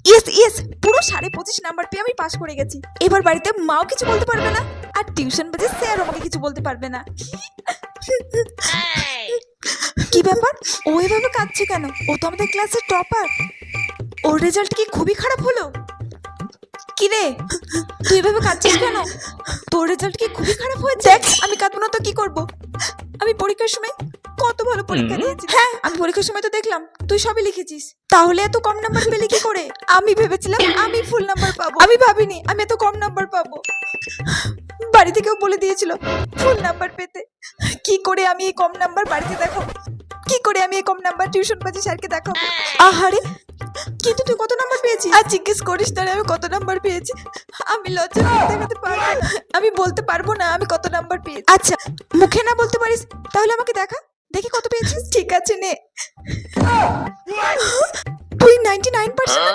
Yes yes, পুরো 25.5 number পেয়ে আমি পাশ করে গেছি। এবার বাড়িতে মাও কিছু বলতে পারবে না, আর টিউশন বাজে স্যার আমাকে কিছু বলতে পারবে না। কি ব্যাপার, ও এভাবে কাঁদছে কেন? ও তো আমাদের ক্লাসের টপার। ওর রেজাল্ট কি খুবই খারাপ হলো? কি রে, তুই এভাবে কাঁদছিস কেন? তোর রেজাল্ট কি খুবই খারাপ হয়েছে? দেখ, আমি কাঁদবো না তো কি করব? আমি পরীক্ষার সময় কত ভালো পরীক্ষা দিয়েছি। হ্যাঁ, আমি পরীক্ষার সময় তো দেখলাম তুই সবই লিখেছিস, তাহলে এত কম নাম্বার পেলে কি করে? আমি ভেবেছিলাম আমি ফুল নাম্বার পাবো, আমি ভাবিনি আমি এত কম নাম্বার পাবো। বাড়ি থেকেও বলে দিয়েছিল ফুল নাম্বার পেতে। কি করে আমি এই কম নাম্বার বাড়িতে দেখাবো? কি করে আমি এই কম নাম্বার টিউশন বাজে স্যারকে দেখাবো? আহারে, কিন্তু তুই কত নাম্বার পেয়েছিস? আর জিজ্ঞেস করিস না আমি কত নাম্বার পেয়েছি। আমি লজ্জা দেখাতে পারবো না, আমি বলতে পারবো না আমি কত নাম্বার পেয়েছি। আচ্ছা, মুখে না বলতে পারিস তাহলে আমাকে দেখা, দেখি কত পেয়েছিস। ঠিক আছে নে। তুই 99%